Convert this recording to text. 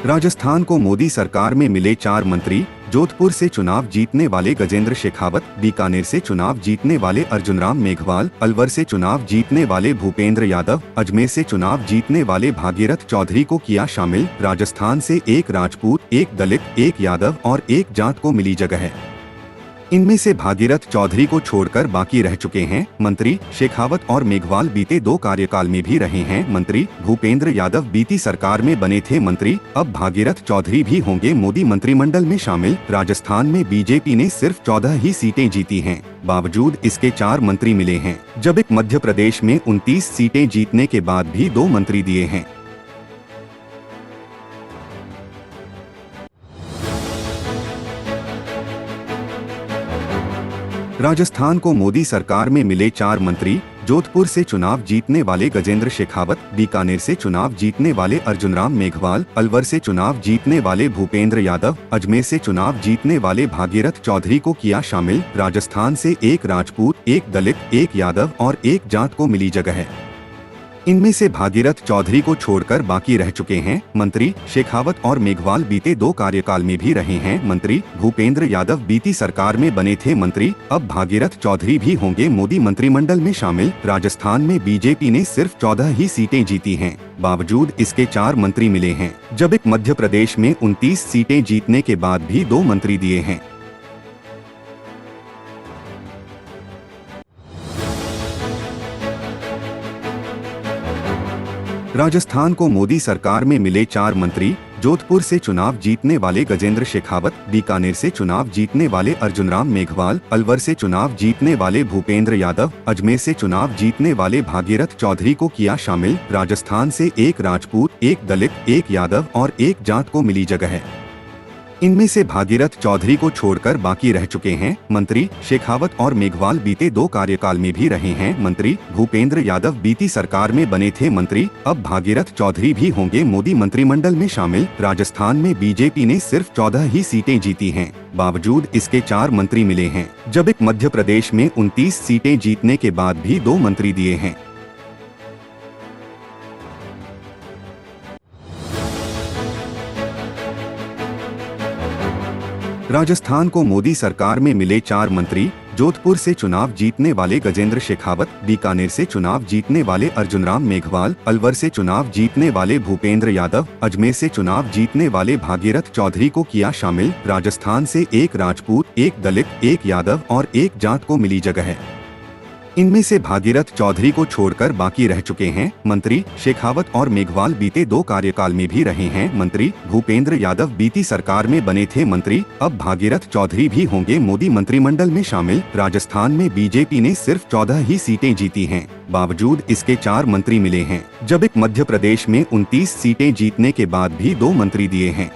राजस्थान को मोदी सरकार में मिले 4 मंत्री। जोधपुर से चुनाव जीतने वाले गजेंद्र शेखावत, बीकानेर से चुनाव जीतने वाले अर्जुनराम मेघवाल, अलवर से चुनाव जीतने वाले भूपेंद्र यादव, अजमेर से चुनाव जीतने वाले भागीरथ चौधरी को किया शामिल। राजस्थान से एक राजपूत, एक दलित, एक यादव और एक जाट को मिली जगह है। इनमें से भागीरथ चौधरी को छोड़कर बाकी रह चुके हैं मंत्री। शेखावत और मेघवाल बीते 2 कार्यकाल में भी रहे हैं मंत्री। भूपेंद्र यादव बीती सरकार में बने थे मंत्री, अब भागीरथ चौधरी भी होंगे मोदी मंत्रिमंडल में शामिल। राजस्थान में बीजेपी ने सिर्फ 14 ही सीटें जीती हैं, बावजूद इसके 4 मंत्री मिले हैं, जबकि मध्य प्रदेश में 29 सीटें जीतने के बाद भी 2 मंत्री दिए हैं। राजस्थान को मोदी सरकार में मिले 4 मंत्री। जोधपुर से चुनाव जीतने वाले गजेंद्र शेखावत, बीकानेर से चुनाव जीतने वाले अर्जुनराम मेघवाल, अलवर से चुनाव जीतने वाले भूपेंद्र यादव, अजमेर से चुनाव जीतने वाले भागीरथ चौधरी को किया शामिल। राजस्थान से एक राजपूत, एक दलित, एक यादव और एक जाट को मिली जगह है। इनमें से भागीरथ चौधरी को छोड़कर बाकी रह चुके हैं मंत्री। शेखावत और मेघवाल बीते 2 कार्यकाल में भी रहे हैं मंत्री। भूपेंद्र यादव बीती सरकार में बने थे मंत्री, अब भागीरथ चौधरी भी होंगे मोदी मंत्रिमंडल में शामिल। राजस्थान में बीजेपी ने सिर्फ 14 ही सीटें जीती हैं, बावजूद इसके 4 मंत्री मिले हैं, जबकि मध्य प्रदेश में 29 सीटें जीतने के बाद भी 2 मंत्री दिए हैं। राजस्थान को मोदी सरकार में मिले 4 मंत्री। जोधपुर से चुनाव जीतने वाले गजेंद्र शेखावत, बीकानेर से चुनाव जीतने वाले अर्जुनराम मेघवाल, अलवर से चुनाव जीतने वाले भूपेंद्र यादव, अजमेर से चुनाव जीतने वाले भागीरथ चौधरी को किया शामिल। राजस्थान से एक राजपूत, एक दलित, एक यादव और एक जाट को मिली जगह है। इनमें से भागीरथ चौधरी को छोड़कर बाकी रह चुके हैं मंत्री। शेखावत और मेघवाल बीते 2 कार्यकाल में भी रहे हैं मंत्री। भूपेंद्र यादव बीती सरकार में बने थे मंत्री, अब भागीरथ चौधरी भी होंगे मोदी मंत्रिमंडल में शामिल। राजस्थान में बीजेपी ने सिर्फ 14 ही सीटें जीती हैं, बावजूद इसके 4 मंत्री मिले हैं, जबकि मध्य प्रदेश में 29 सीटें जीतने के बाद भी 2 मंत्री दिए हैं। राजस्थान को मोदी सरकार में मिले 4 मंत्री। जोधपुर से चुनाव जीतने वाले गजेंद्र शेखावत, बीकानेर से चुनाव जीतने वाले अर्जुनराम मेघवाल, अलवर से चुनाव जीतने वाले भूपेंद्र यादव, अजमेर से चुनाव जीतने वाले भागीरथ चौधरी को किया शामिल। राजस्थान से एक राजपूत, एक दलित, एक यादव और एक जाट को मिली जगह है। इनमें से भागीरथ चौधरी को छोड़कर बाकी रह चुके हैं मंत्री। शेखावत और मेघवाल बीते 2 कार्यकाल में भी रहे हैं मंत्री। भूपेंद्र यादव बीती सरकार में बने थे मंत्री, अब भागीरथ चौधरी भी होंगे मोदी मंत्रिमंडल में शामिल। राजस्थान में बीजेपी ने सिर्फ 14 ही सीटें जीती हैं, बावजूद इसके 4 मंत्री मिले हैं, जबकि मध्य प्रदेश में 29 सीटें जीतने के बाद भी 2 मंत्री दिए हैं।